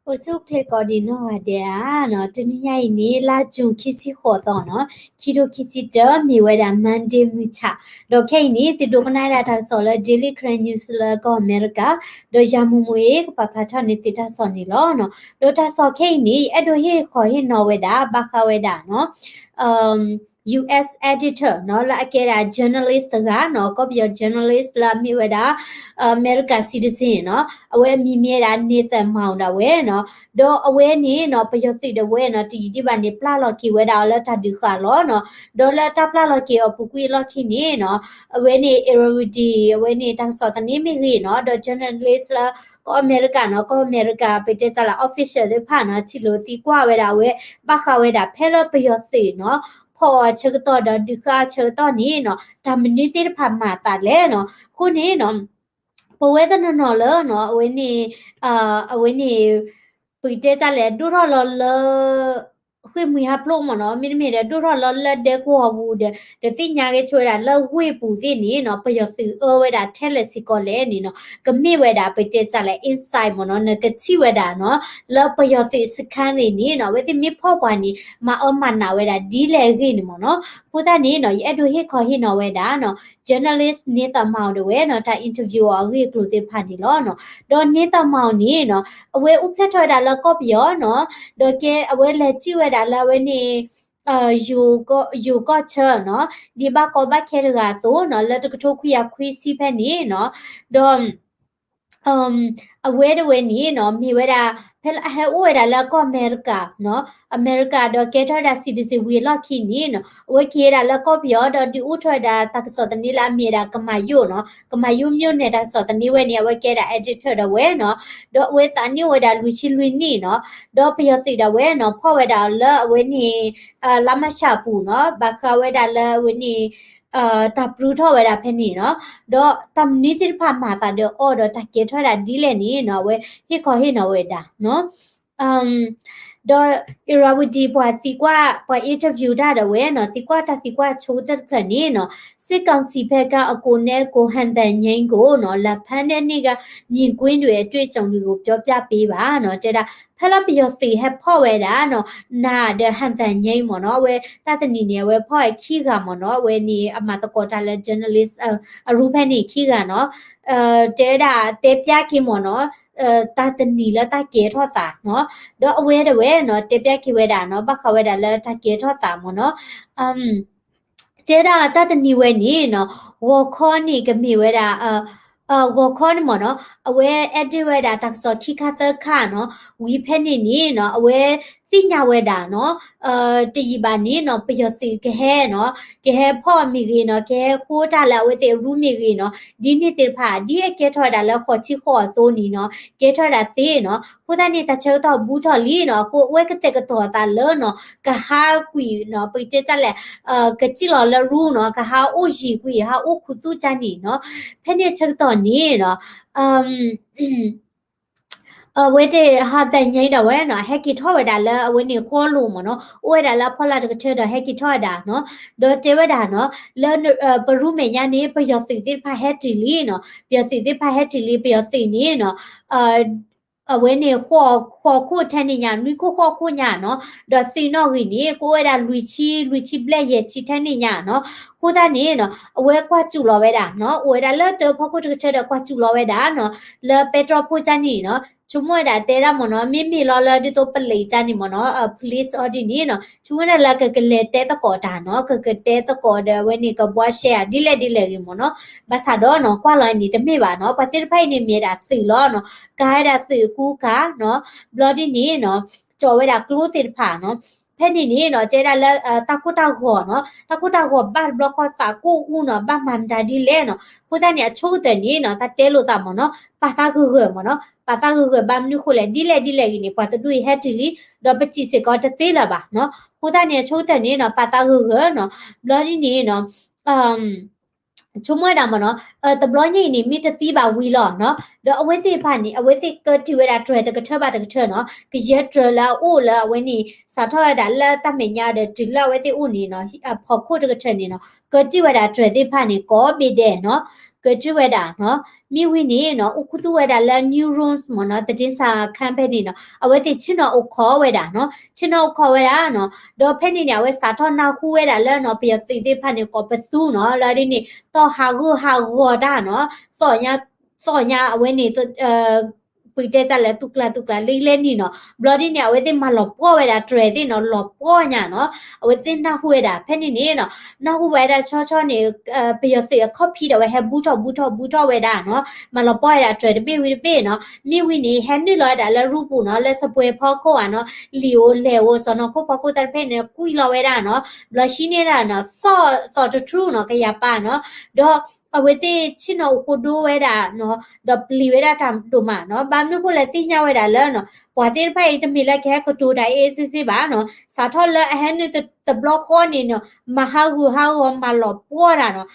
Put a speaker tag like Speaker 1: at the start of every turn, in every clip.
Speaker 1: Osukle kodino adea no teniya ini la jun kisi khoto no kiro kisi de mi weda mande mucha do kaini ti do kana ta solo daily current news la ko america do jamumuye pa phatha ni ti ta soni lo no do ta so kaini edo he kho he no weda ba kha weda no US editor no la akera journalist ga no ko bio journalist la mi weda america citizen no awe mi mi da Nathan Mount awe no do awe ni no payosi de we no ti di ba ni pla lo ki we da la ta du kha lo no do la ta pla lo ki o pu kwi lo ki ni no awe ni erodi awe ni ta so ta ni mi ri no do journalist la ko america no ko america pe te sa la official de pha na ti lo ti kwa we da we ba kha we da phe lo payosi no พอเชื่อต่อเดือเชื่อต่อนี้เนาะทำมันนี่สิผ่านมาตัดแล้วเนาะคู่นี้เนาะพอเวทนาเนาะเลยเนาะเวนี่เวนี่ปีเจจะเลยดูรอเลยคือมีฮับลงมาเนาะมีเดดูรอเลยเด็กหัววูเดติญาเกช่วยได้เลยวิปูสินี่เนาะไปยสื่อเวดาเทเลสิกอเลนี่เนาะก็มีเวดาไปเจจะเลยอินไซด์มาเนาะเนี่ยก็ชีเวดาเนาะแล้วไปยสื่อสคันนี่เนาะเวทีมีพ่อปานี่มาเอามันนาเวดาดีเลยกินมาเนาะผู้ท่านนี้เนาะยัดดูให้คอยให้เนาะเวดาเนาะ journalist นี่ต่อมาด้วยเนาะถ้า interview อ่ะก็กลุ่มที่ผ่านดีแล้วเนาะโดนนี่ต่อมานี่เนาะเวอุปถัมภ์ได้แล้วก็เบียเนาะโดยแกเวเลจิเวดาแล้วเวนี่อยู่ก็เชิญเนาะดีบ้าก็บ้าแค่ระดับตัวเนาะแล้วก็ทุกข์อยากคุยสิเพนี่เนาะโดนaware when ni no mi weda pel ha weda la ko america no america do keta da citizen we la ki ni no we ki da la ko pyo do di u thwa da ta so ta ni la mi da kamayu no kamayu myo ne da so ta ni we ni we ke da editor da we no do we ta ni we da lu chi lu ni no do pyo si da we no pho we da la we ni la ma sha pu no ba kha we da la we ni ta pru tho we da phe ni no do tam ni ti pha ma ta do o do ta ke tho da di le ni no we hi kho hi no we da no do irawudi pwa ti kwa pwa interview da da we no ti kwa ta ti kwa chu ta phra ni no စစ်ကောင်စီဘက်ကအကိုနဲ့ကိုဟန်တန်ငိမ့်ကိုနော်လက်ဖန်းတဲ့နေ့ကမြင်ကွင်းတွေအတွေ့အကြုံတွေကိုပြောပြပေးပါနော်တဲ့တာဖက်လာပယောစီဟက်ဖော့ဝဲတာနော်နာတဲ့ဟန်တန်ငိမ့်မနော်ဝဲတတနီနေဝဲဖော့ခီကမနော်ဝဲနေအမတကောတာလဲ journalist အရူဖက်နေခီကနော်တဲတာတဲပြခင်မနော်ตาตนีแล้วตาเกทอตาเนาะดอกเวดเวเนาะเตปยคิเวดาเนาะบักขเวดาแล้วตาเกทอตามเนาะเจดาตาตนีเวนี่เนาะวอคอนี่ก็มีเวดาวอคอนหมอเนาะเอาเวเอดิเวดาตักซอคิคาเตอร์ค่ะเนาะวีเพนนี่เนาะเอาเวสิญาเวดาเนาะตีบานี่เนาะปยสิกะแฮเนาะกะแฮพ่อมีกีเนาะแกโคตาแล้วเวเตรูมีกีเนาะဒီနေ့တိဖာဒီအကဲထော်တာလဲခေါ်ချီခေါ်ဆိုနီနော်ကဲထော်တာသေးနော်ခုတနေ့တချေတော့ဘူးထော်လီနော်ကိုဝဲကတဲ့ကတော့တာလဲနော်ကဟာကွီနော်ပိတဲ့ချက်လဲကကြည့်လော်လဲရူနော်ကဟာအိုဂျီကွီဟာအိုခုသူချန်နီနော်ဖဲနေချက်တော့နီနော်เวทหาแต่ยัยดาเวเนาะให้กิทอเวดาละเวนี่ขอลุมเนาะโอเวดาละพอละตะเชดาให้กิทอดาเนาะโดเจเวดาเนาะแล้วปรุเมญานี่ปยสิติพาเฮติลีเนาะปยสิติพาเฮติลีปยสินี่เนาะเวนี่ขอคู่แทนนี่ญานุคู่คู่ญาเนาะดอซีนอรินี่กูเวดาลุยชีเบลเยชิแทนนี่ญาเนาะคู่ตานี่เนาะเวกว่าจุลอเวดาเนาะเวดาเลเตอพอกูตะเชดากว่าจุลอเวดาเนาะเลเปโตรพูจานี่เนาะชุมวยดาเตระมเนาะมิลอลดิโตปเลจานี่มเนาะpolice audit นี่เนาะชุมวยดาละกะเลเตตะกอตาเนาะกะเตตะกอเดเวนี่กะบวแชร์ดิเลกิมเนาะบาซาดอเนาะกว่าลอยนี่ตะเมบาเนาะปะติไผนี่เมดาสื่อล้อเนาะกายดาสื่อกูกาเนาะบลอดี้นี่เนาะจอเวดากลูติผาเนาะแพ่นี่เนาะเจดาละตะกุตาหัวเนาะตะกุตาหัวบ้านบล็อกคอตากูอูเนาะบ้านมันดาดิเลเนาะผู้ตาเนี่ยชูแต่นี่เนาะตะเตโลตามเนาะปาตาคือเนาะปาตาคือบ้านนี่คุเลดิเลกินี่ปาตะดุยเฮติลีดอปจิเสก็ตะเตละบาเนาะผู้ตาเนี่ยชูแต่นี่เนาะปาตาคือเนาะบลอดี้นี่เนาะชุมวยดามเนาะตะบลอนี่นี่มีตะตีบาวีลอเนาะเดอเอาไว้สิผ่านนี่เอาไว้สิเกิดที่เวลาเทรตะกะเทบาตะกะเทเนาะกะเยเทรละโอละเวนี่สาทอดาละตะเมญาเดจิละเวสิอูนี่เนาะพอคู่ตะกะเทนี่เนาะเกิดที่เวลาเทรติผ่านนี่ก็เบเดเนาะเก ju weda no mi wini no ukutu weda la neurons mo no tin sa campaign no awete chino o kho weda no chino kho weda no do pheni ne we sa tho na hu weda la no pya si ti phan ne ko psu no la ri ni to ha gu da no so nya we niปุยเจจะแล้วตุกละเล่นๆนี่เนาะบลอดี้เนี่ยเอาไว้ติมาหลบป้อไว้ดาเทรดเนาะหลบป้อเนี่ยเนาะเอาไว้ตินาหัวดาเพนนี่เนาะนาหัวไว้ดาช่อๆเนี่ยไปยอเสียคอพีเดาไว้ให้บูทอไว้ดาเนาะมาหลบป้อดาเทรดเป้เนาะมีวินี่แฮนนี่ลอยดาแล้วรูปเนาะแล้วสป่วยพ่อโคอ่ะเนาะลิโอเลโอสอนอโคพ่อโคตาเพนเนี่ยกุยลอยไว้ดาเนาะบลอชิเนี่ยดาเนาะซอจะทรูเนาะกะยาป้าเนาะดอเอาไว้ติชิโนโคดูไว้ดาเนาะดอปลีไว้ดาทำตุมาเนาะบางนู่นก็เลยติญาไว้ดาแล้วเนาะปอติไปตมีละแค่ก็ดูได้เอซิบ้าเนาะสาทอละแฮนนี่ตบล็อกคนนี่เนาะมาฮาฮูมาหลบปัวดาเนาะ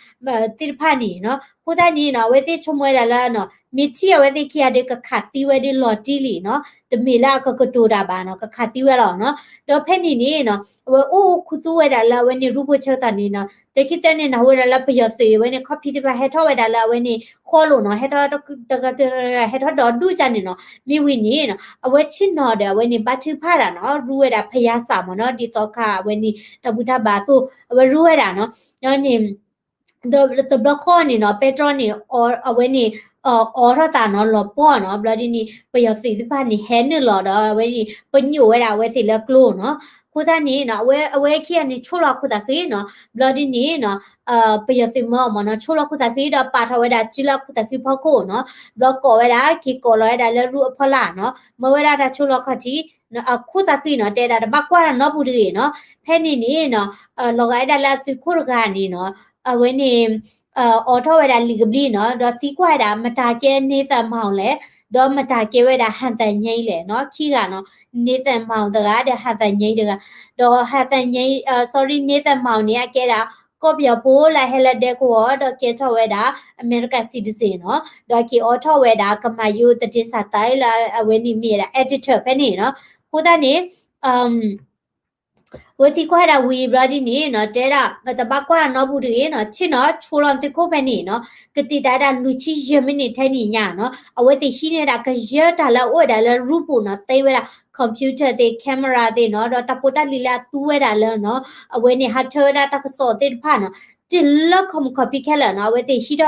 Speaker 1: ติพานี่เนาะผู้ใดนี่เนาะไว้ติชมไว้ดาแล้วเนาะมีเที่ยวไว้ติขี้ยาเด็กก็ขัดตีไว้ดิลอติลีเนาะตมีละก็ดูดาบาเนาะก็ขัดตีไว้หรอเนาะดอเพนนี่เนาะว่าโอ้คุซูไว้ดาแล้ววันนี้รูปเชิดตานี่เนาะแต่คิดแต่เนี่ยนะเวลาเราไปยอสีไว้เนี่ยคอพีที่ไปให้ทอไว้ดาแล้ววันนี้คอลุเนาะให้ทอให้ทอดอดูจันเนาะมีวินี่เนาะเอาไว้ชิ้นเนาะเดี๋ยววันนี้บัตรผ้าเนาะรู้ไว้ดาพยาสามเนาะดีต่อค่ะวันนี้ตบุตาบาสูเอาไว้รู้ไว้ดาเนาะแล้วนี่the block ni no petrol ni or aweni or ta no lo po no bloody ni pe yo si pa ni hen ni lo do aweni penyu we da we ti la klo no khu ta ni no we khi ni chu lo khu ta ki no bloody ni no pe yo si mo no chu lo khu ta ki da pa tha we da chi lo khu ta ki pho ko no block ko we da ki ko lo da la ru pho la no mo we da chu lo kha ti ခုသကိနော်တဲတာဘကွာနော်ဘူးဒီနော်ဖဲနေနေနော်လောကအိဒါလာစခုရကနေနော်အဝင်းနေအော်ထောဝဲတာလီကဘလီနော်တော့စီကွာတာမတာကဲနေသမောင်လေတော့မတာကဲဝဲတာဟန်တန်ငိမ့်လေနော်ခီကနော်နေသမောင်တကားတဲ့ဟန်တန်ငိမ့်တကတော့ဟန်တန်ငိမ့်sorry နေသမောင်နေကဲတာก็เปียโพละเฮลเดกวอดเกทเวดาอเมริกาซิติเซนเนาะดอกีออทเวดากมายูตติสาไตละเวนิมีละเอดิเตอร์เพนี่เนาะခုဒါနေဝတိကွာတာဝီဘလာဒီနေနော်တဲတာတပကွာနော်ဘူးဒီနော်ချစ်နော်ချိုလွန်တခုပဲနေနော်ကတိတာတာလူချီယမနေထိုင်နေညာနော်အဝတိရှိနေတာကရတာလာဝဲတာလာရူပနော်သိဝဲတာคอมพิวเตอร์တဲ့ကင်မရာတဲ့เนาะတော့တပုတ်တလီလာသူဝဲတာလဲเนาะအဝဲနေဟာထတာတကစောတဲ့ဖာနော်จิลคอมคอปีแค่ละเนาะเวทีชิด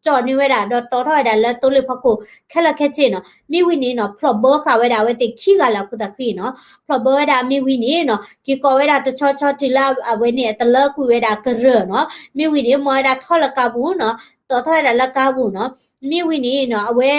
Speaker 1: จอนี่เวดาดอตอทอดาแล้วตัวเลยพอกูแค่ละแค่จิเนาะมีวินี่เนาะพลอเบอร์ค่ะเวดาเวทีขี้กะละกูตะขี้เนาะพลอเบอร์ดามีวินี่เนาะกีกอเวดาตะชอจิลาเวนี่ตะเลกูเวดากะเรเนาะมีวินี่มอดาทอละกะบูเนาะတော်ထော်ရလကားဘူးနော်မိဝင်းနေနော်အဝဲ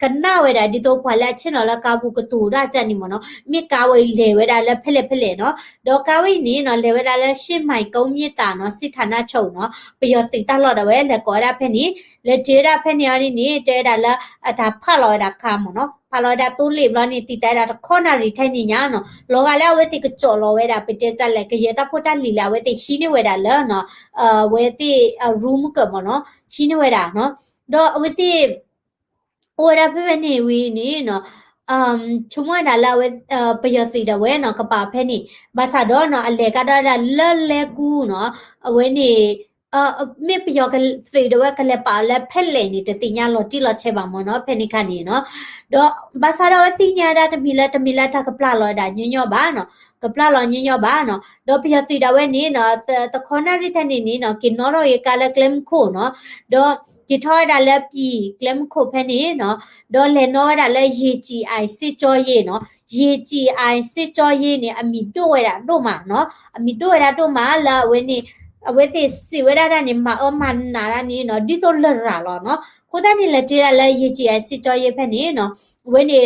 Speaker 1: ကနဝဲတာဒီတော့ဖွာလက်ချင်းနော်လကားဘူးကတူရကြနေမနော်မိကာဝဲလေဝဲတာလက်ဖက်နော်ဒေါ်ကာဝဲနေနော်လေဝဲတာလက်ရှင်းမိုင်ကုန်းမြစ်တာနော်စစ်ဌာနချုပ်နော်ပျော်စိတ်တလော်တော့ဝဲလက်ကောရဖက်နေလက်ကျေးတာဖက်နေရနေတဲတာလက်ဒါဖတ်လော်တာခါမနော်ဖတ်လော်တာသူ့လေဘလနေတီတဲတာခေါနာရီထိုင်နေညာနော်လောကလည်းဝဲတိကကြော်လော်ဝဲတာပတဲချက်လက်ကရတာဖို့တလီလာဝဲတိရှိနေဝဲတာလဲနော်ဝဲတိ room ကမနော်ရှိနေဝဲတာနော်တော့ဝတိโอราเพ่นี่วีนี่เนาะชุมวยดาลาเวปยสีดาเวเนาะกะปาเพ่นี่บาซาดอเนาะอเลกะดาเลกูเนาะเวนี่မေပယောကဖေဒဝကလေပါလေဖက်လေနေတတိညာလောတိလောချေပါမနော်ဖက်နိခနီနော်တော့ဘာသာရဝတိညာဒတမီလာတကပလာလောဒါညညောပါနော်ကပလာလောညညောပါနော်တော့ပယစီဒဝဲနေနော်တခေါနာရိသနေနေနော်ကိနော်ရောရကလကလမ်ခိုနော်တော့ကိထောဒါလက်ပြီကလမ်ခိုဖက်နေနော်တော့လေနော်ဒါလေရေကြည်အိုင်စစ်ကြောရေနော်ရေကြည်အိုင်စစ်ကြောရေနေအမီတို့ဝဲတာတို့မှာနော်အမီတို့ဝဲတာတို့မှာလာဝဲနေအဝဲတိစီဝဲရတာနေမအမနာရနေနော်ဒီဆိုလရလောနော်ခိုးတဲ့နေလက်တရလဲရေကြည်အစစ်ကြောရေးဖက်နေနော်ဝဲနေ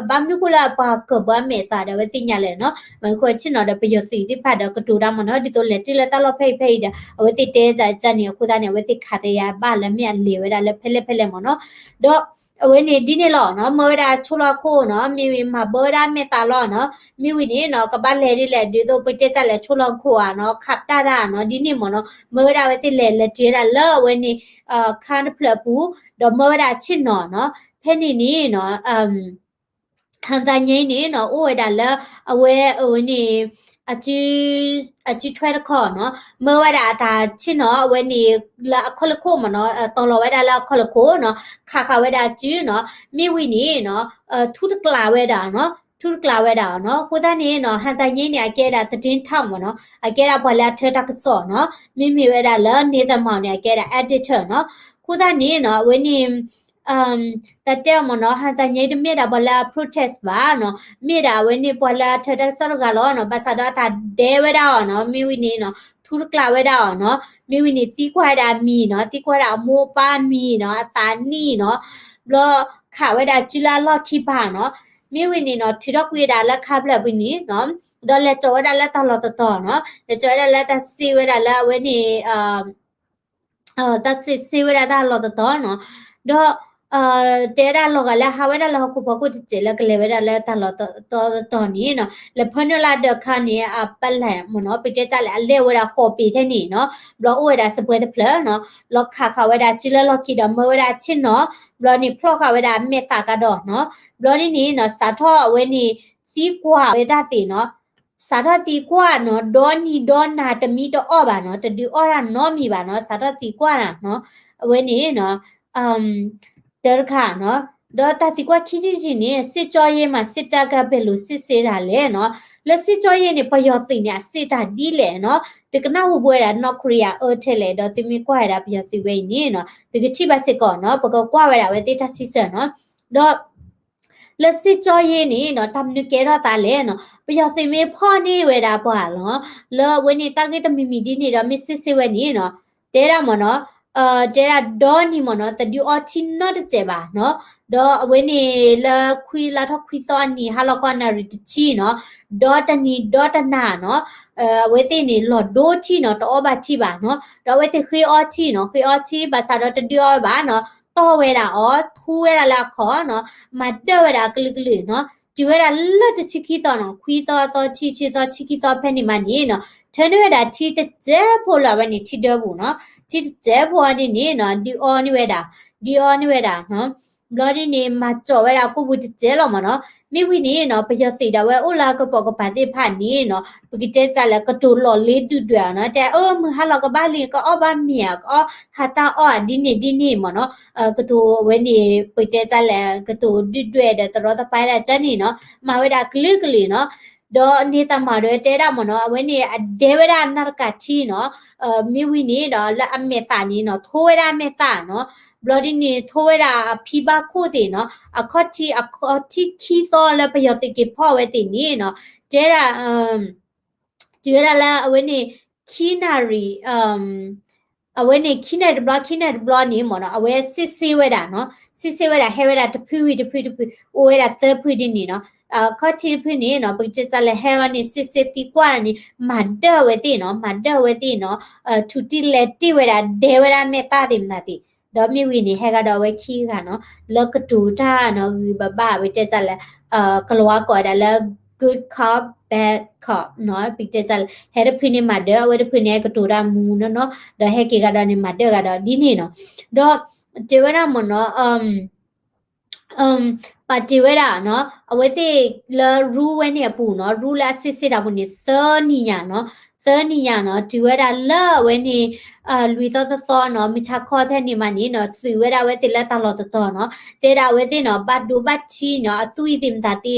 Speaker 1: ဘမ်နုကလာပါကဘမေတာတဲ့ဝဲတိညာလဲနော်မခွချင်တော့တဲ့ပယစီတိဖတ်တော့ကတူရမနော်ဒီဆိုလက်တလက်တလောဖိတဲ့အဝဲတိတဲကြချန်နေခိုးတဲ့နေဝဲတိခါတဲ့ရပါလဲမြက်လေဝဲတာလဲဖဲမနော်တော့အဝဲနေဒီနေလောနော်မောရာချူလာခိုနော်မိဝီမှာဘောရာမေတာလောနော်မိဝီနေနော်ကပတ်လေဒီတော့ပတက်ချက်လဲချူလာခိုอ่ะနော်ခပ်တာတာနော်ဒီနေမနော်မောရာဝဲတိလဲတေးတာလောဝဲနေခန်ဖလပူတော့မောရာချစ်နော်ဖဲနေနေနော် ဟန်တန်ငိမ့်နေနော်အိုဝဲတာလဲအဝဲဟိုနေအချီထွဲတခေါ်နော်မဝဲတာဒါချစ်နော်အဝဲနေလာခလခိုမနော်တော်တော်ဝဲတာလာခလခိုနော်ခဝဲတာကျူးနော်မိဝီနေနော်ထူတကလာဝဲတာနော်ထူကလာဝဲတာနော်ကိုသားနေနော်ဟန်တန်ငိမ့်နေအကဲတာတည်င်းထောက်မနော်အကဲတာဘလာထဲတကစောနော်မိဝဲတာလဲနေတဲ့မောင်နေအကဲတာ editor နော်ကိုသားနေနော်ဝဲနေတတဲ့မနော်ဟန်တန်ငိမ့်တမြေတာဘလာ protest ပါနော်မြေတာဝဲနေဘလာထဲတဆောကလောနော်ဘာသာတော့တာဒဲဝဲတာနော်မိဝီနေနော်ထူကလာဝဲတာနော်မိဝီနေတီးခွာတာမီနော်တီးခွာတာမိုးပါမီနော်အသာနီနော်လောခဝဲတာချီလာလော့ခိပါနော်မိဝီနေနော်ထီတော့ကွေတာလက်ခပ်လက်ဝီနေနော်ဒေါ်လက်ကြောတာလက်တော်တော်တော်နော်လက်ကြောတာလက်တစီဝဲတာလက်ဝဲနေတစီဝဲတာလောတော်နော်တော့တဲရလောကလည်းဟာဝဲတာလောကပကုတ်ချေလကလေဝဲတာလည်းတလောတော်နီနော်လေဖနလာဒခါနီအပလန်မနော်ပိကျကြလေအလေဝဲတာခေါ်ပီတဲ့နီနော်ဘလောဝဲတာစပွဲတဲ့ဖလနော်လောခဝဲတာချီလလောကီဒမဝဲတာချင်းနော်ဘလောနီဖလောခဝဲတာမေတာကတော့နော်ဘလောနီနော်စာထောဝဲနီစီကွာဝဲတာတီနော်စာထတီကွာနော်ဒေါ်နီဒေါ်နာတမီတော့အော့ပါနော်တဒီအော်ရနော်မီပါနော်စာထတီကွာနော်ဝဲနီနော်တရခါနော်ဒေါ်တာတီကွာခီကြီးကြီးနေစစ်ကြောရေးမှာစစ်တပ်ကပဲလို့စစ်စေးတာလေနော်လက်စစ်ကြောရေးနေပယောသိနေစစ်တာဒီလေနော်တကနာဟိုဘွဲတာနော်ကိုရီးယားအော်ထဲလေတော့တိမီကွာရတာပယောစီဝဲနေနော်တကချိပါစစ်ကောနော်ပကောကွာဝဲတာဝဲတေတာစစ်စနော်တော့လက်စစ်ကြောရေးနေနော်တမ်နုကဲရတာလေနော်ပယောစီမေဖော်နေဝဲတာပွာနော်လောဝဲနေတာကေတမီမီဒီနေတော့မစ်စစ်စစ်ဝဲနေနော်တဲရမနော်တဲရဒေါ်နီမနော်တဒီအော်ချင်းနော်တကျေပါနော်ဒေါ်အဝဲနေလာခွီလာထခွီသောနီဟာလောကနာရီချီနော်ဒေါ်တနီဒေါ်တနာနော်ဝဲသိနေလော်ဒိုချီနော်တော့ဘာချီပါနော်ဒေါ်ဝဲသိခွေအော်ချီနော်ခွေအော်ချီဘာသာတော့တဒီအော်ပါနော်တော့ဝဲတာအော်ထူဝဲတာလာခေါ်နော်မတော့ဝဲတာကလကလနော်ဒီဝဲတာလက်တချီခီတော့နော်ခွီတော့ချီတော့ချီခီတော့ဖဲနေမနေနော်ထန်ဝဲတာချီတကျဲဖို့လာဝဲနေချီတော့ဘူးနော်ที่เจ็บพอนี่นี่เนาะดีออนนี่เวดาเนาะบลอนี่นี่มาจ่อเวดากูบุเจ็บหรอมเนาะမိဝီနေနော်ပယစီတာဝဲဥလာကပေါ်ကပါတိဖာနေနော်ပကိတဲကြလဲကတူလော်လေးတူတူနော်တဲ့အော်မဟာလောကဘာလီကောဘာမီယာကောဟာတာအော်ဒီနေမနော်ကတူဝဲနေပိတဲကြလဲကတူတွတွဲတဲ့တော်တပိုင်တဲ့ချက်နေနော်မဝဲတာကလစ်ကလေးနော်ဒေါ်နေတာမှာတော့တဲတာမနော်အဝဲနေဒေဝရနာကချီနော်မိဝီနေတော့လက်အမေတာနေနော်ထိုးရမေတာနော်ဘလော်ဒီနေထိုးရဖီဘာခိုးတယ်နော်အခေါ်တီခီသောလက်ပယောတိကေဖော်ဝဲတင်နေနော်တဲတာဒီရလာအဝဲနေခီနာရီအဝဲနေခိနေဘလော့နေမနော်အဝဲစစ်စေးဝဲတာနော်စစ်စေးဝဲတာဟဲဝဲတာတဖူအိုဝဲတာသဖူဒီနေနော်ခေါ်တီဖူနေနော်ပိကျစလဲဟဲဝနေစစ်တီကွာနေမတ်ဒဝဲတိနော်ထူတီလက်တီဝဲတာဒေဝရာမေတာတိမနာတိဒေါ်မီဝီနေဟဲကတော့ဝဲခီကနော်လောကတူတာနော်ဘဘဝဲကျစလဲကလောကောဒါလဲ good cop bad cop နော်ပိကျစလဲဟဲရဖိနေမတ်ဒဝဲရဖိနေကတူရာမူနော်ဒေါ်ဟဲကေကတော့နေမတ်ဒကတော့ဒီနေနော်ဒေါ်ကျေဝနာမနော်ပါတီဝဲတာနော်အဝဲတိလရူဝဲနေပူနော်ရူလာစစ်တာဘူးနေသနီညာနော်ဒီဝဲတာလဝဲနေလူသောနော်မိချခေါ်တဲ့နေမနေနော်စီဝဲတာဝဲတိလက်တလောတော်နော်တဲတာဝဲတိနော်ဘတ်ဒူဘတ်ချီနော်အသွေးတင်တာတေ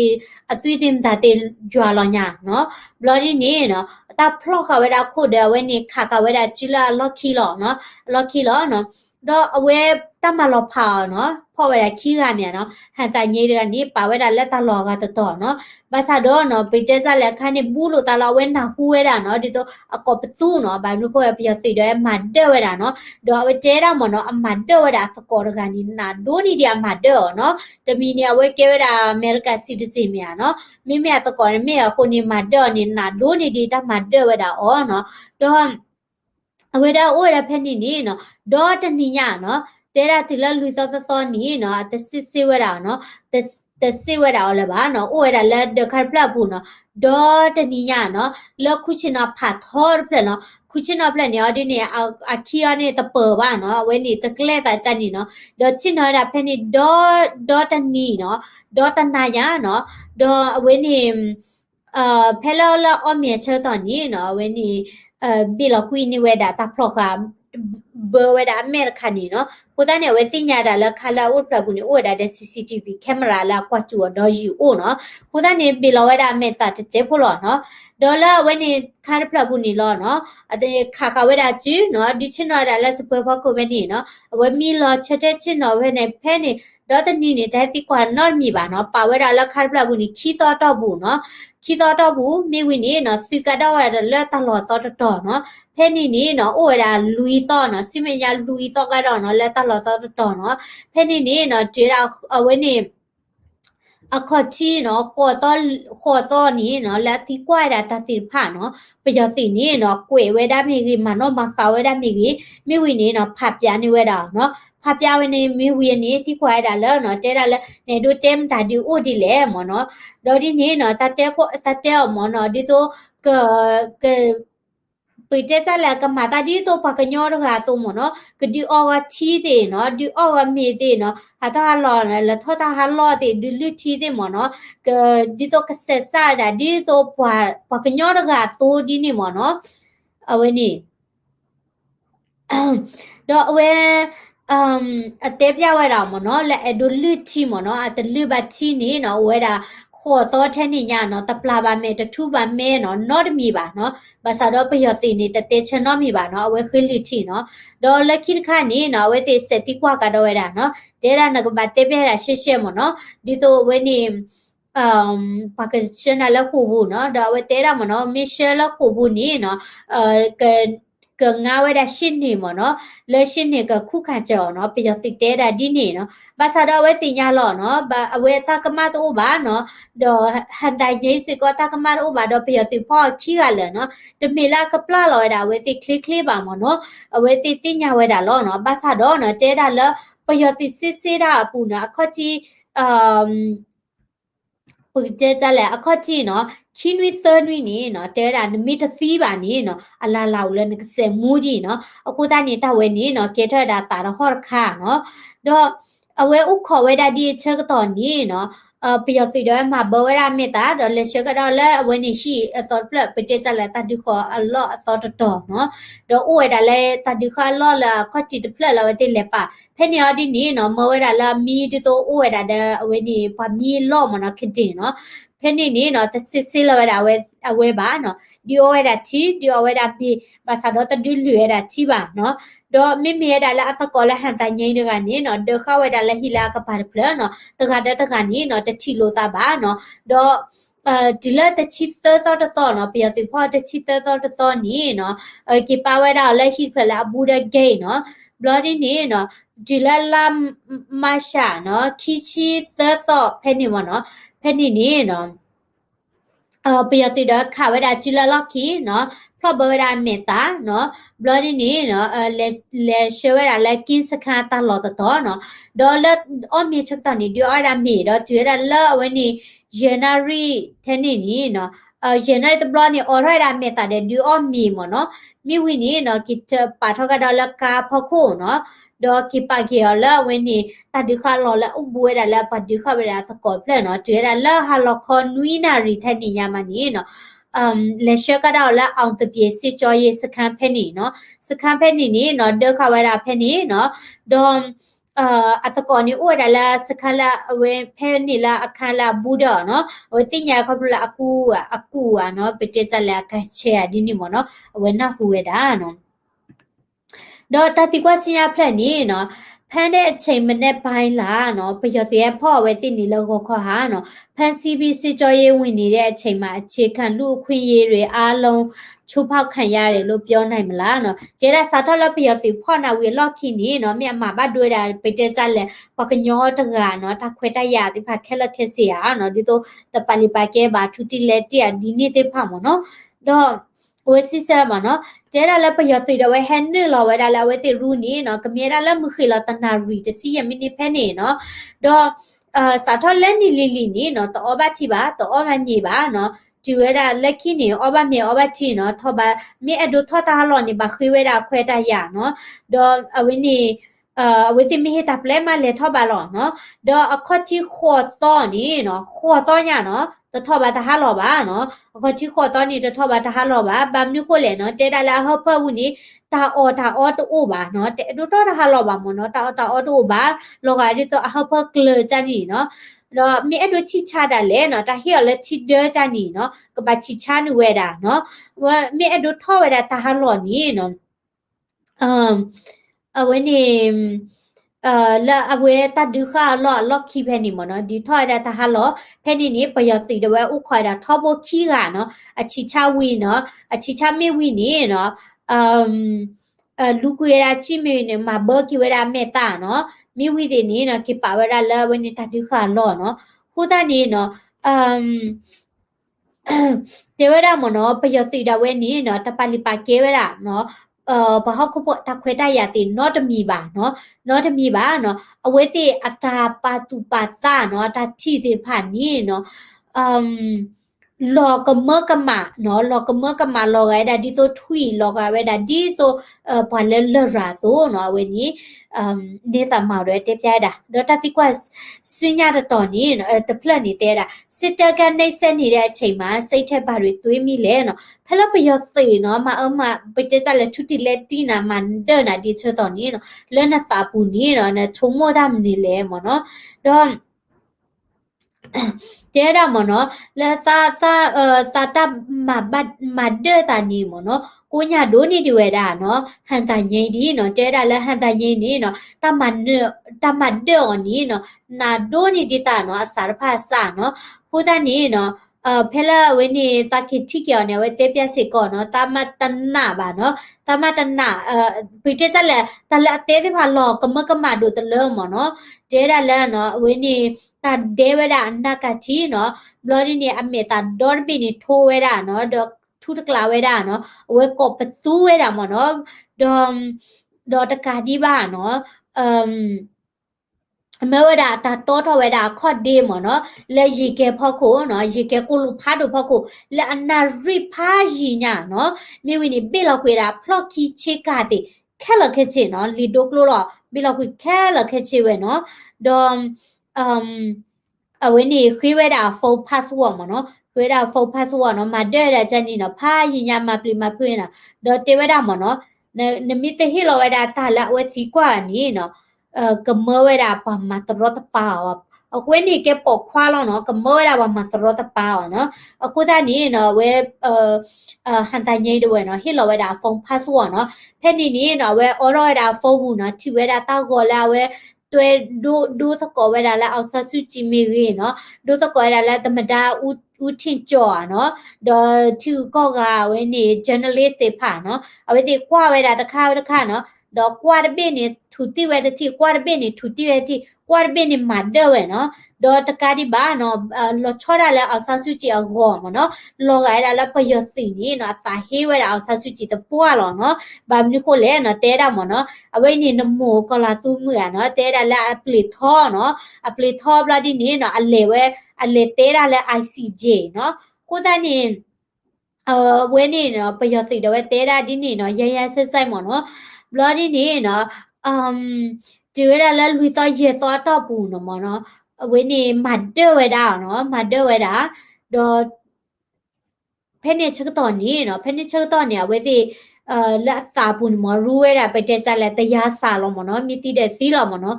Speaker 1: ကြွာလောညာနော်ဘလော်ဒီနေနော်တာဖလော့ခဝဲတာခုဒဝဲနေခါကဝဲတာချီလာလော့ခီလောနော်တော့အဝဲတမလောဖာနော်ဖော်ဝဲတာခီးရမြန်နော်ဟန်တိုင်ကြီးတွေကနေပါဝဲတာလက်တလောကတော်နော်ဘာသာတော့နော်ပိကျစလက်ခါနေဘူးလို့တလောဝဲနာဟူဝဲတာနော်ဒီတော့အကောပသူနော်ဘာလို့ခေါ်ရပြစီတော့မတ်တဲ့ဝဲတာနော်တော့အဝဲတဲတာမနော်အမတ်တဲ့ဝဲတာသကောရကနေနာဒိုနီဒီအမတ်တဲ့နော်တမီနေဝဲကဲဝဲတာအမေရိကန်စီတီဇင်မြန်နော်မိမသကောရမေခုနေမတ်တဲ့နေနာဒိုနီဒီတမတ်တဲ့ဝဲတာအော်နော်တော့အဝဲတာအိုရဖက်နေနေနော်ဒေါ်တနီညာနော်တဲရတီလလူသောနီနော်တစစ်စစ်ဝဲတာနော်တစစ်ဝဲတာလည်းပါနော်အိုရလက်ဒခါပလဘူးနော်ဒေါ်တနီညာနော်လောက်ခုချင်နော်ဖတ်ထော်ဖလနော် คุชินอเพลเนี่ยดิเนี่ยอาคียเนี่ยตะเปิบ้าเนาะเวนี่ตะเกลตาจันนี่เนาะดอชินอดาเพนี่ดอตันนี่เนาะดอตันนายาเนาะดอเวนี่เพลาละออมเมียเชตอนนี้เนาะเวนี่บิลกุยนี่เวดาตาพลอกามเบอร์เวดาอเมริกานี่เนาะกูตาเนี่ยเวติญาดาละคาลาอุดปราบุนี่อุดาเด CCTV แคมราละกว่าจัวดอยูโอเนาะกูตาเนี่ยบิลเวดาเมตาเจพลอเนาะดอลลาร์วันนี้คาร์ปลาบุนีล้อเนาะอันนี้ข้าก็เวลาจีเนาะดิฉันว่าแล้วสเปอร์พอกูวันนี้เนาะวันมีล้อเช็ดชินเนาะวันนี้เพนี่ดอตนี่เนี่ยแต่ที่กว่านอนมีบ้านเนาะป่าเวลาแล้วคาร์ปลาบุนีขี้ต่อต่อบูเนาะขี้ต่อต่อบูมีวินี่เนาะสิกาดาวแล้วตลอดต่อต่อเนาะเพนี่นี่เนาะโอ้เวลาลุยต่อเนาะสิเมียลุยต่อกันเนาะแล้วตลอดต่อต่อเนาะเพนี่นี่เนาะเจราวันนี้အခါချီနော်ခေါ်တော့နီနော်လက်တီကွာတာတတိဖာနော်ပျော်စီနီနော်ကွေဝဲတာမိကြီးမနော်မခဝဲတာမိကြီးမိဝီနီနော်ဖပြနေဝဲတာနော်ဖပြဝဲနေမိဝီနီတီကွာတာလဲနော်တဲတာလဲနေတို့တဲမတာဒီအိုဒီလဲမနော်ဒေါ်ဒီနီနော်တတဲကိုတတဲမနော်ဒီတော့ကไปเจ๊จ้าแหละก็มาตาดีโซปากญอร์ค่ะตัวหมดเนาะก็ดีออกทีเดเนาะดีออกมีเดเนาะหาตาหล่อเนี่ยแล้วทอตาหล่อเดดีลุทีเดหมดเนาะก็ดีโซก็เสร็จซะดาดีโซปากญอร์ค่ะตัวดีนี่หมดเนาะเอาไว้นี่ดอกเวအသေးပြဝဲတာမနော်လက်အဒူလူချီမနော်အတလူဘချီနေနော်ဝဲတာခေါ်တော့တဲ့နေညနော်တပလာပါမဲတထူပါမဲနော် not မီပါနော်ဘာသာတော့ပျော်တင်နေတတဲချင်တော့မီပါနော်အဝဲခလီချီနော်ဒေါ်လက်ခိခါနေနော်ဝဲတေစတိကွာကတော့ဝဲတာနော်တဲရနကဘတဲပြရရှေရှေမနော်ဒီတော့ဝဲနေပါကစတန်လာခုဘူးနော်ဒါဝဲတဲရမနော်မီရှယ်လခုဘူးနေနော်ကငါဝဲတာရှင်းနေမနော်လက်ရှင်းနေကခုခါကြော်နော်ပြရစစ်တဲတာဒီနေနော်ဘာသာတော့ဝဲတင်ရလောနော်ဘာအဝဲတာကမတ်အိုဘာနော်ဒေါ်ဟန်တိုင်ကြီးစကောတာကမတ်အိုဘာတော့ပြရစစ်ဖော့ခီရလဲနော်တမေလာကပလာလောတာဝဲတိခလစ်ခလေးပါမနော်အဝဲတိတင်ညာဝဲတာလောနော်ဘာသာတော့နော်တဲတာလပြရစစ်စစ်စစ်တာပူနော်အခက်ကြီးပုတ်ကြလဲအခက်ကြီးနော်ခင်းဝီသန်ဝီနေနော်တဲတာနမီတသီးပါနေနော်အလာလောက်လဲနကစမူကြီးနော်အခုတနေတဝဲနေနော်ကေထတာတာတော့ဟော့ခါနော်တော့အဝဲဥခေါ်ဝဲတာဒီချက်တော့နေနော်ပြရစီတော့မှာဘဝရမေတာတော့လက်ချက်ကတော့လဲအဝဲနေရှိအစောပလက်ပကြလဲတတူခေါ်အလော့အစောတော်နော်တော့ဥဝဲတာလဲတတူခေါ်လော့လာခချီတပလက်လာဝဲတိလဲပါဖဲနေရဒီနေနော်မဝဲတာလာမီဒီတော့ဥဝဲတာတဲ့အဝဲနေပါမီလော့မနော်ခတင်နော်ဖဲနေနေနော်တစစ်စစ်လာဝဲတာအဝဲပါနော်ဒီဝဲတာချီဒီဝဲတာပြီးဘာသာတော့တဒူလွဲတာချီပါနော်တော့မိမိရတာလည်းအဖကောလည်းဟန်တငိမ့်တကနေနော်ဒခဝဲတာလည်းဟီလာကပါပလနော်တခါတကနေနော်တချီလို့သားပါနော်တော့ဒီလက်တချီသောနော်ပြစီဖော်တချီသောနီနော်ကေပါဝဲတာလည်းဟီဖလာဘူဒဂိတ်နော်ဘလော်ဒီနီနော်ဒီလက်လာမရှာနော်ခီချီသောဖဲနေမနော်ဖဲနေနီနော်ပြရတိတော့ခါဝဲတာချီလာလောက်ခီနော်ဖလဘဝရာမေတာနော်ဘလော်ဒီနီနော်လေရှဝဲတာလေကင်းစခါတာလော်တော့နော်ဒေါ်လာအမေချက်တန်ဒီဒီအရာမီတော့ကျွေးတာလော်ဝဲနီဂျန်နရီထဲနေနီနော်ဂျန်နရီတဘလော်နီအော်ရရာမေတာတဲ့ဒီအမီမနော်မိဝီနီနော်ကိတပါထောကဒေါ်လာကာဖခုနော်ဒေါ်ကိပါကီလာဝဲနီတဒီခါလော်လာဥဘွေတာလာပဒီခါဝဲတာစကောပလနော်ကျွေးတာလာဟာလော်ခွန်နွီနာရီထဲနေရမနီနော်လက်ရှကတော့လာအောင်တပြေစစ်ကြောရေးစကန်ဖဲနေနော်စကန်ဖဲနေနေနော်ဒခဝရဖဲနေနော်ဒေါ်အတကောနီဥဒလာစခလာဝဲဖဲနေလာအခါလာဘူးတော့နော်ဝတင်ညာခပလာအကူနော်ပတေချလာကချေဒီနီမနော်ဝဲနာဟူဝဲတာနော်ဒေါ်တတိကွာစင်ရဖက်နေနော်ဖန်တဲ့အချိန်မနဲ့ပိုင်းလာနော်ပျော်စရဲဖော့ဝဲတင်နေလို့ခေါ်ဟာနော်ဖန်စီဘီစစ်ကြောရေးဝင်နေတဲ့အချိန်မှာအခြေခံလူအခွင့်အရေးတွေအားလုံးချိုးဖောက်ခံရတယ်လို့ပြောနိုင်မလားနော်ကျဲတဲ့စာထောက်လက်ပျော်စီဖော့နာဝေလော့ခီနေနော်မြန်မာဘတ်တွေးတာပိတဲကြလဲပကညောတကနော်တခွဲတရတိဖက်ခဲလက်ခဲစီရနော်ဒီတော့တပလီပါကဲပါထူတီလက်တရဒီနေ့တိဖတ်မနော်တော့ဝဲစစ်ဆက်ပါနော်ကျဲတာလည်းပျော်စီတော့ဝဲဟန်နလောဝဲတာလည်းဝဲတိရူနီနော်ကမြေတာလည်းမခိလာတနာရီတစီယမီနီဖဲနေနော်တော့ สาทอเล่นนี่ลินี่เนาะตออบาทีบาตออมามีบาเนาะจูเวดาเล็กขี้นี่ออบามีออบาทีเนาะทอบามีอดูทอตาหลอนนี่บาคุยเวดาควดายาเนาะดออวินี่อวิติมีเฮตาเปลมาเลทอบาหลอเนาะดออคอที่ขวตอนี่เนาะขวตอเนี่ยเนาะตทอบาตาหลอบาเนาะอคอที่ขวตอนี่ตทอบาตาหลอบาบามนี่โคเลเนาะเจดาลาฮอปวุนี่ตาออตูบาเนาะเตดูตอตาหลอบามเนาะตาออตูบาโลกาดิโตฮอปเกลจานี่เนาะတော့မြေအဲ့တို့ချစ်ချတာလဲနော်ဒါဟိရလဲချစ်ဒဲကြနီနော်ကဘာချစ်ချနဝဲတာနော်မြေအဲ့တို့ထောဝဲတာတာဟာလောနီနော်အဝဲနေလာအဝဲတဒုခါလောခိဖဲနေမနော်ဒီထောရတာဟာလောဖဲနေနေပယစီတဝဲဥခွာတာထောဖို့ခီကနော်အချစ်ချဝီနော်အချစ်ချမေဝီနေနော်လူကွေရာချိမေနေမှာဘောကိဝရာမေတာနော်မိဝိတေနေနော်ကိပါဝရာလဝနေတတိခါလောနော်ဟိုတာနေနော်တေဝရာမနော်ပယစီတဝဲနေနော်တပလီပါကေဝရာနော်ဘာဟခုပတခွေတရတိနော့တမီပါနော်နော့တမီပါနော်အဝဲတိအတာပါတူပါတာနော်တတိတိဖာနီနော်လောကမကမနော်လောကမကမလောကဒါဒီဆိုထွီလောကဝဲဒါဒီဆိုဘာလဲလရာဆိုနော်ဝဲနီနေတာမှာရတဲ့ပြတာတော့တတိကွက်စညာတော်နီနော်တဖလက်နေတဲ့တာစစ်တကနေဆက်နေတဲ့အချိန်မှာစိတ်ထက်ပါတွေတွေးမိလဲနော်ဖလပယောစေနော်မအမပကြကြလက်ထုတီလက်တီနာမန်ဒနာဒီချတော်နီနော်လဲနသာပူနီနော်နဲ့ချုံမောတာမနေလဲမနော်တော့တဲရမနော်လာသာတမဒတာနီမနော်ကိုညာဒိုနီဒီဝဲတာနော်ဟန်တငိမ့်ဒီနော်တဲရလဲဟန်တငိမ့်နီနော်တမဒောနီနော်နာဒိုနီဒီတာနော်အစားဖာစာနော်ဟိုတနီနော်ဖဲလာဝင်းနေတခိတိကျော်နေဝဲတေပြစီကောနော်တမတနာပါနော်တမတနာပိတေချက်လက်တလက်အသေးသေးပါလောကမဒိုတလုံးမနော်တဲရလဲနော်ဝင်းနေတာဒေဝဒအနာကချီနော်ဘလော်ဒီနေအမေတာဒေါ်ဘီနေထိုးဝဲတာနော်ဒေါ်ထူတကလာဝဲတာနော်ဝဲကောပသူဝဲတာမနော်ဒေါ်တကာဒီပါနော်အမေဝဒတာတောထဝဒခော့ဒီမနော်လေရီကေဖောက်ကိုနော်ရီကေကိုလူဖားတို့ဖောက်ကိုလေအနာရိဖားရီညာနော်မြေဝင်းနေပေလောက်ခွေတာဖလော့ခီချေကတဲ့ခဲလခဲချေနော်လီဒိုကလိုတော့ပေလောက်ခွေခဲလခဲချေဝဲနော်တော့အဝင်းနေခွေးဝဲတာဖုန်း password မနော်ခွေးတာဖုန်း password နော်မတဲ့တဲ့ချက်နေနော်ဖားရီညာမပလီမဖွင့်တာတော့တေဝဒမနော်နမီတဟီလောဝဒတာလာဝဲစီကွာနီနော်ကမေဝဒပါမတရတပါအခုနေကပေါခွာလောနော်ကမေဝဒပါမတရတပါနော်အခုတနီနော်ဝဲဟန်တညိတွေနော်ဟီလောဝဒဖုန်း password နော်ဖဲနေနီနော်ဝဲအော်ရောဒဖုန်းဘူးနော်တီဝဲဒတောက်ကောလာဝဲတွဲဒူသကောဝဲဒါလာအောင်ဆဆူချီမီရီနော်ဒူသကောဒါလာတမဒါဦးထင်ကြော်နော်ဒေါ်သူကောကဝဲနေ journalist တွေဖာနော်အဝဲဒီကွာဝဲဒါတခါနော်တော့ကွာတပိနေထူတိဝဲတတိကွာတပိနေထူတိဝဲတိကွာတပိနေမတ်ဒဝဲနော်တော့တကာဒီဘာနော်လောချောရလဲအဆဆူချီအကောမနော်လောကရလဲပယစီနေနော်တာဟေးဝဲအဆဆူချီတပွာလောနော်ဘာမနိကိုလဲနော်တဲတာမနော်အဝဲနေနမိုကလာသူမှုရနော်တဲတာလဲအပလီထောနော်အပလီထောဘလာဒီနေနော်အလေတဲတာလဲ ICJ နော်ကိုတန်းနေဝဲနေနော်ပယစီတော့တဲတာဒီနေနော်ရဆက်ဆိုင်မနော်ဘလော်ဒီနေနော်ဒီဝဲလာလူတော့ရေတော့ပူနော်မနော်ဝဲနေမတ်ဒဝဲတာနော်မတ်ဒဝဲတာတော့ဖဲနေချက်တော့နေနော်ဖဲနေချက်တော့နေဝဲဒီလက်စာပူမရူဝဲတာပတက်ဆက်လက်တရားစာလောမနော်မြတိတဲ့စီးလောမနော်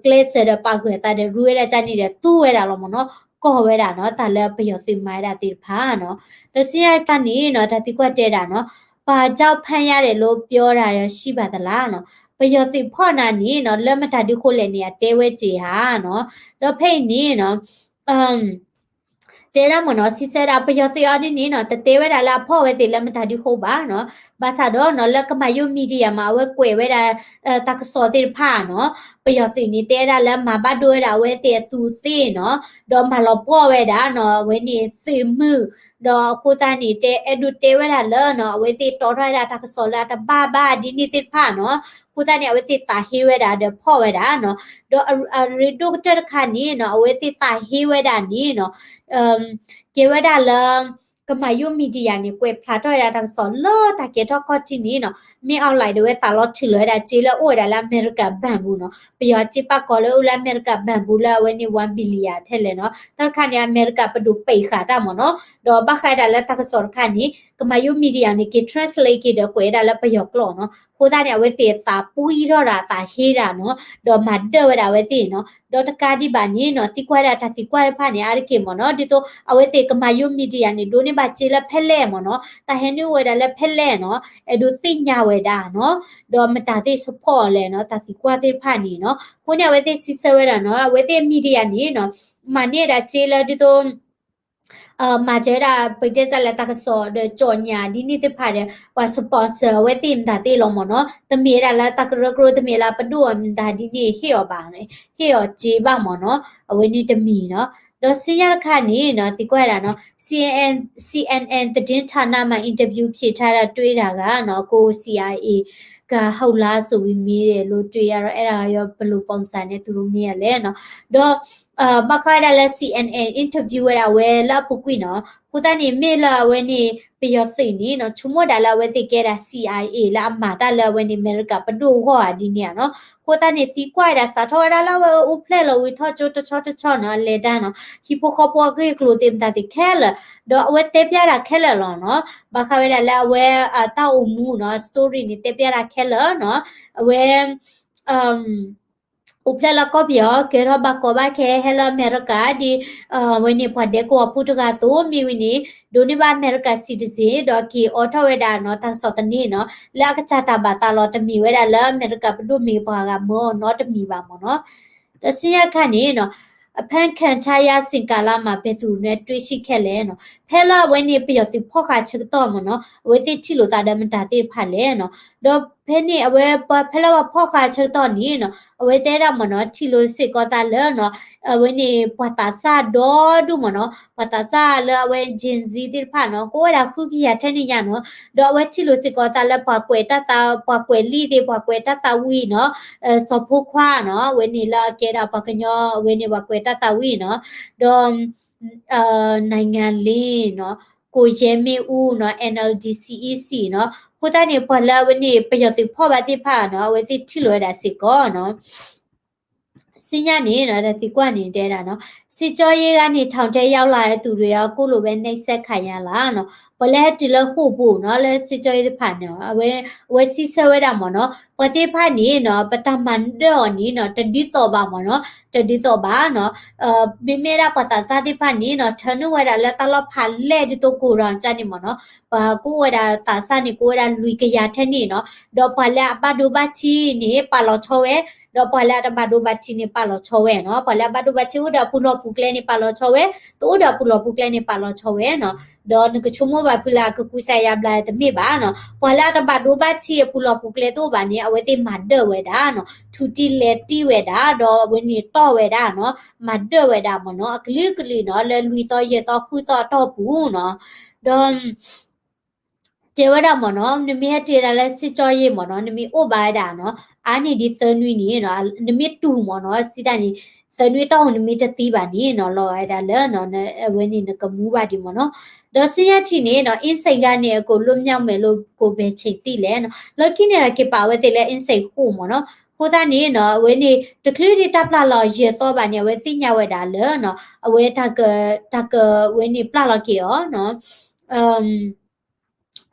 Speaker 1: ကလစ်ဆယ်ပါခွေတာတဲ့ရူဝဲတာကြနေတဲ့သူ့ဝဲတာလောမနော်ကောဝဲတာနော်တာလက်ပျော်စီမိုင်းတာတိဖာနော်တစီရကနေနော်တတိကွက်တဲ့တာနော်ဘာကြောက်ဖမ်းရတယ်လို့ပြောတာရရှိပါသလားနော်ပျော်စီဖော့နာနေနော်လက်မတတိခိုလည်းနေရတဲဝဲချေဟာနော်တော့ဖိတ်နေနော်တဲရမနော်စီစရာပျော်စီအဒီနေနော်တဲဝဲတာလားဖော့ဝဲတေလက်မတတိခိုပါနော်ဘာသာတော့နော်လက်ကမယုမီဒီယာမှာဝဲကွယ်ဝဲတာတကစောတိဖာနော်ပျော်စီနေတဲရလက်မှာဘတ်ဒွဲတာဝဲတေသူစီနော်တော့မလောဖော့ဝဲတာနော်ဝဲနေစီမှုတော့ကိုသားနေတဲ့အဲ့ဒူတဲဝဲတာလောနော်ဝဲစီတော်ရတာတကစောလာတဘာဒီနေတိဖာနော် kuda ne aweti ta hiweda de phoweda no do reductor khani no aweti ta hiweda ni no keweda la ကမာယုမီဒီယာနေကွယ်ဖလာတော့ရတာဆောလောတာကေတော့ကောတီနီနော်မင်းအောက်လိုက်တော့တာလောထီလွဲတာဂျေလအိုဒါလာအမေရိကဘန်ဘူးနော်ပြီးတော့จิปะကောလေအိုလာအမေရိကဘန်ဘူးလာဝဲနေ1ဘီလီယံထဲလေနော်တခါနေအမေရိကပဒူပိခါတာမနော်တော့ဘခါဒါလာတကဆောခါနီကမာယုမီဒီယာနေကေ translate ကေတော့ကွယ်ဒါလာပယောကလောနော်ခိုးတာနေဝဲတေတာပူရီတော့တာဟေးတာနော်တော့မတ်တော့ဝဲတာဝဲတေနော်တော့တကားဒီပါနေနော်တိကွာတာတိကွာဖာနေအားကေမနော်ဒီတော့အဝဲတေကမာယုမီဒီယာနေဒိုနေပါဂျေလဖက်လဲမနော်တာဟဲနူဝဲဒါလာဖက်လဲနော်အဲ့ဒိုသိညာဝဲတာနော်တော့မတာသေးစဖော်လဲနော်တာတိကွာသေးဖာနေနော်ခိုးနေဝဲတေစီဆဝဲတာနော်ဝဲတေမီဒီယာနေနော်မနေတာဂျေလဒီတော့มาเจอดาไปเจอจะละตากสอเดจอญาดินี่ติพาเดว่าสปอนเซอร์ไว้ติมดาติลงหมอเนาะตะเมียดาละตากรกรตะเมียละปะดูมดาดินี่เฮียบาเลยเฮียจีบ้าหมอเนาะเอาไว้นี่ตะมีเนาะတော့စီရခါနေနော်ဒီကွက်တာနော် CNN တည်င်းဌာနမှာအင်တာဗျူးဖြေထားတာတွေ့တာကနော်ကို CIA ကဟုတ်လားဆိုပြီးမေးတယ်လို့တွေ့ရတော့အဲ့ဒါရောဘယ်လိုပုံစံနဲ့သူတို့မေးရလဲနော်တော့ဘခါဒါလဲ CNN interview ရဝဲလာပုကွီနော်ကိုတနေမေလာဝဲနေပြရသိနေနော်ချုံမဒါလာဝဲတိကဲတာ CIA လာအမာတာလာဝဲနေအမေရိကပဒိုခေါ်အဒီနေနော်ကိုတနေတီကွာဒါစာထော်ဒါလာဝဲဥဖလဲလို့ဝီထော်ချိုတချောတချောနော်လေဒါနော်ဟီပိုခေါ်ပေါ်ကေကလိုတင်တာတိခဲလတော့ဝဲတေပြတာခဲလလောနော်ဘခါဝဲလာဝဲတောက်မှုနော် story နေတေပြတာခဲလနော်ဝဲอุปเลก็เบียเกรบักก็บาแค่เฮลอเมริกาดีวันนี้พอเด็กก็พูดกันตัวมีวันนี้ดูนี่บ้านอเมริกาซิติซีดอกีออทเวดาเนาะทางสอตนี้เนาะแล้วก็จะตาบาตาลอตมีเวดาแล้วอเมริกาไปดูมีปากามอเนาะตมีบามเนาะแต่สิ่งคันนี้เนาะအဖန်ခံချရစင်ကာလာမှာဘယ်သူနဲ့တွေ့ရှိခဲ့လဲနော်ဖဲလာဝဲနေပြတိဖောက်ခါချက်တော့မနော်ဝဲတိချီလို့သာဒမတာတိဖတ်လဲနော်တော့ဖဲနေအဝဲဖဲလာဖောက်ခါချက်တော့နီနော်အဝဲတဲရမနော်ချီလို့စစ်ကောတာလဲနော်အဝဲနေပတာစာဒေါ်ဒူမနော်ပတာစာလဲအဝဲဂျင်ဇီတိဖတ်နော်ကိုရခုကြီးရတဲ့နေရနော်တော့အဝဲချီလို့စစ်ကောတာလဲပွားကွယ်တတာပွားကွယ်လီတိပွားကွယ်တတာဝီနော်စဖို့ခွာနော်ဝဲနေလာကဲတာပကညောဝဲနေပွားကွယ်တတာဝီနော်တော့နိုင်ငံလေးเนาะကိုရဲမင်းဦးเนาะ NLDCEC เนาะခိုးတဲ့နေပေါ်လာဝနေပယောတိဖောပါတိဖာเนาะဝဲတိထိလွယ်တာစစ်ကောเนาะစင်ရနေနော်ဒီကွနေတဲ့တာနော်စစ်ကြောရေးကနေထောင်ထဲရောက်လာတဲ့သူတွေရောကိုလိုပဲနှိပ်စက်ခံရလားနော်ဘလဲဒီလခုဖို့နော်လဲစစ်ကြောရေးဖာနော်ဝဲစီဆဝဲတာမနော်ပတိဖာနေနော်ပတမန်ဒေါ်နီနော်တဒီတော့ပါမနော်တဒီတော့ပါနော်မိမေရာပတာစာတိဖာနေနော်ထနုဝဲတာလဲတလဖာလဲဒီတော့ကိုရောကြနေမနော်ဘာကိုဝဲတာတာစာနေကိုဝဲတာလူကရထက်နေနော်တော့ပလဲအပဒိုဘချီနေပါလောချောဝဲတော့ပလာတဘဒိုဘတ်ချီနေပါလောချောဝဲနော်ပလာဘဒိုဘတ်ချီဦးဒါပူလောပူကလဲနေပါလောချောဝဲတိုးဒါပူလောပူကလဲနေပါလောချောဝဲနော်တော့ငကချုံမဘဖလာကကူဆိုင်ရပလာတမေပါနော်ပလာတဘဒိုဘတ်ချီပူလောပူကလဲတော့ဗာနေအဝဲတိမတ်ဒဝဲတာနော်ထူတီလက်တီဝဲတာတော့ဝင်းနေတော့ဝဲတာနော်မတ်ဒဝဲတာမနော်အကလီကလီနော်လဲလူတော့ရတော့ခူတော့ဘူးနော်တော့ကျေဝဒမနော်နမီဟတေရလဲစစ်ကြောရေးမနော်နမီအိုဘာဒါနော်အာနီဒီသနွီနီနော်နမီတူမနော်စီတန်နီသနွီတောင်းနမီတတိပါနီနော်လောရဒါလဲနော်ဝင်းနီနကမူပါဒီမနော်ဒေါ်စီယတီနီနော်အင်းစိတ်ကနေအကိုလွတ်မြောက်မယ်လို့ကိုပဲချိန်တိလဲနော်လော်ကီနေရကေပါဝဲတေလဲအင်းစိတ်ခုမနော်ခိုးသားနေနော်ဝဲနေတကလီဒီတပ်လာလောရေတော့ပါနေဝဲတိညာဝဲဒါလဲနော်အဝဲတကဝဲနေပလာလော်ကေရောနော်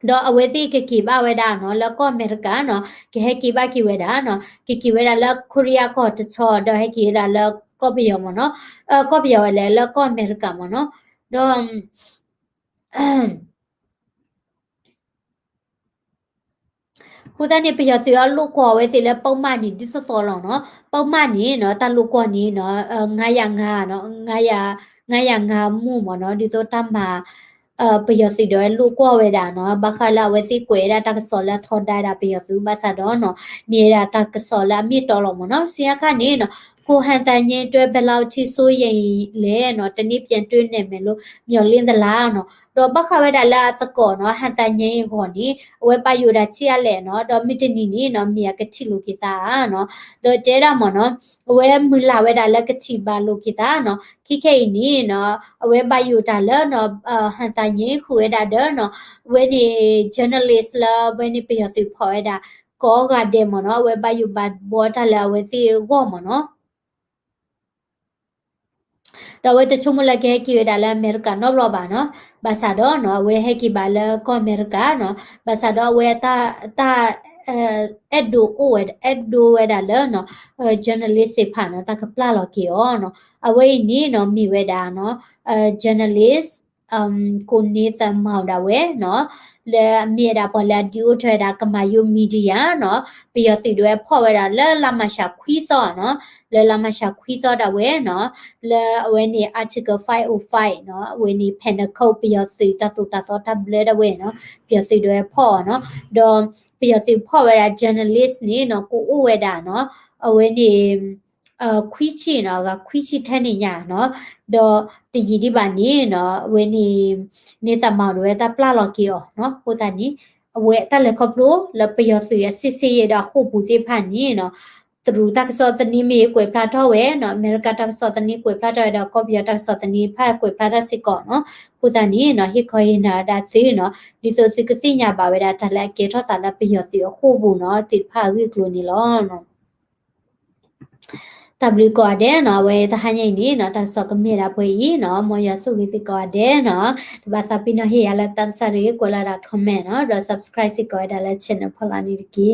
Speaker 1: တော့အဝဲတိကကီပါဝဲတာနော်လကောအမေရိကန်နော်ကဲကီပါကီဝဲတာနော်ကီဝဲတာလကိုရီးယားကောတချောတော့ဟဲကီလာလကောပီယောမနော်ကောပီယောလဲလကောအမေရိကန်မနော်တော့ခုတနေ့ပြရသေးလူကောဝဲတိလဲပုံမှန်နေဒီစောလောနော်ပုံမှန်နေနော်တလူကောနေနော်905နော်905မှုမနော်ဒီတော့တမ်းမှာပယစီတော့လူကွာဝဲတာနော်ဘခလာဝဲတိကွေတာတကဆောလာထော်ဒါတာပယစုမဆာတော့နော်မြေတာတကဆောလာမြေတော်လို့မနော်ဆီယခနေနော် ကိုဟန်တန်ရင်တွဲဘယ်လောက်ထိစိုးရင်လဲနော်တနည်းပြန်တွဲနေမယ်လို့မျှော်လင့်သလားနော်တော့ပခဝဲတာလာတကောနော်ဟန်တန်ရင်ခေါ်နီအဝဲပါယူတာချီရလဲနော်တော့မီတနီနီနော်မြေကတိလူကိတာနော်တော့ကျဲတာမနော်အဝဲမူလာဝဲတာလက်ကတိပါလူကိတာနော်ခိခဲနီနော်အဝဲပါယူတာလဲနော်ဟန်တန်ရင်ခွေတာတဲ့နော်ဝဲဒီ journalist လာဝဲဒီပြရသူဖော်ရတာကောကတဲ့မနော်ဝဲပါယူပါဘောတာလာဝဲတီကောမနော်တော့ဝဲတချုံမလကဲကီရဒါလာအမေရိကနော်ဘလပါနော်ဘာသာတော့နော်ဝဲဟဲကီဘာလာကောအမေရိကနော်ဘာသာတော့ဝဲတာအက်ဒိုဝဲဒါလာနော်journalist ဖာနော်တကပလာလော်ကီအောနော်အဝဲနီနော်မိဝဲဒါနော်journalist ကိုနေသမမောင်ဒါဝဲနော်လေမြေဒါပေါ်လာဒီယိုထွဲဒါကမာယိုမီဒီယာနော်ပြီးတော့သူတွေဖော်ဝဲတာလဲလာမရှာခွီးသောနော်လဲလာမရှာခွီးသောဒါဝဲနော်လဲဝဲနေ article 505နော်ဝဲနေ penal ပြီးတော့သူတသောတာဘလဲဒါဝဲနော်ပြီးတော့သူတွေဖော်နော်တော့ပြီးတော့သူဖော်ဝဲတာ journalist နေနော်ကိုအိုဝဲတာနော်အဝဲနေခွီးချီနော်ကခွီးချီထနေညာနော်တော့တည်ဒီပါနေနော်ဝဲနေတမောင်တွေတပလာလော်ကီအောနော်ဟိုတနီအဝဲတက်လက်ခေါပလိုလပယောစီစစ်စီရတာခုပူစီဖန်နီနော်သူတက်စောတနီမီကွေပလာတော့ဝဲနော်အမေရိကတက်စောတနီကွေပလာတော့တော့ကော်ပီတက်စောတနီဖတ်ကွေပလာတဲ့စစ်ကောနော်ဟိုတနီနော်ဟိခွေနာဒါစီနော်ဒီဆိုစစ်ကတိညာပါဝဲတာတလက်ကေထောတာလက်ပယောစီခုပူနော်တိဖာဝီကလိုနီလောနော်တဘလကောတဲ့နော်ဝဲတဟန်ငိမ့်နေနော်တဆော့ကမြေတာပွဲကြီးနော်မော်ရဆုကိတကောတဲ့နော်တဘာသပိနဟေရလာတမ်ဆရီကိုလာတာ comment နော်တော့ subscribe စကောဒါလဲ channel ဖလာနေတကေ